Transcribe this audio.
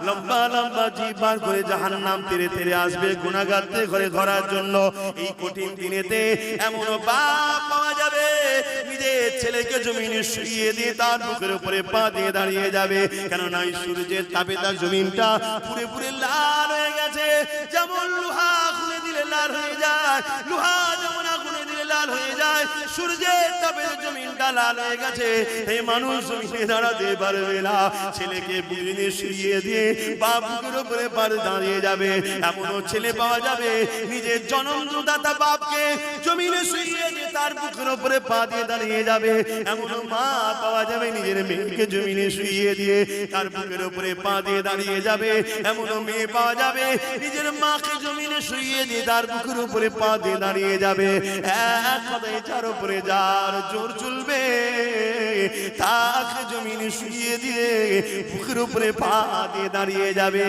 লম্বা লম্বা জিভ বার করে জাহান্নাম তেরে তেরে আসবে গুনাহগারদের ঘরে ধরার জন্য। এই কঠিন দিনেতে এমন বাপ পাওয়া যাবে নিজের ছেলেকে জমিনে শুইয়ে দিয়ে তার বুকের উপরে পা দিয়ে দাঁড়িয়ে যাবে। কেননা এই সূর্যের তাপে তার জমিনটা পুরে পুরে লাল হয়ে গেছে। যেমন লোহা খুলে দিলে লাল হয়ে যায়, লোহা যেমন আগুনে দিলে লাল হয়ে যায়, সূর্যের তাপে জমিনটা লাল হয়ে গেছে। এই মানুষ জমিনে দাঁড়াতে পারবে না। ছেলেকে বুকে শুইয়ে দিয়ে বাপ বুকের উপরে পা দাঁড়িয়ে যাবে। এমনও ছেলে পাওয়া যাবে নিজের জন্মদাতা বাপকে জমিনে শুইয়ে দিয়ে তার বুকের উপরে পা দিয়ে দাঁড়িয়ে যাবে। এমনও মা পাওয়া যাবে নিজের মেয়েকে জমিনে শুইয়ে দিয়ে তার বুকের উপরে পা দিয়ে দাঁড়িয়ে যাবে। এমনও মেয়ে পাওয়া যাবে নিজের মাকে জমিনে শুইয়ে দিয়ে তার বুকের উপরে পা দিয়ে দাঁড়িয়ে যাবে। এক কথায় যার উপরে যার জোর চলবে তাকে জমিনে শুইয়ে দিয়ে বুকের উপরে পা দিয়ে দাঁড়িয়ে যাবে।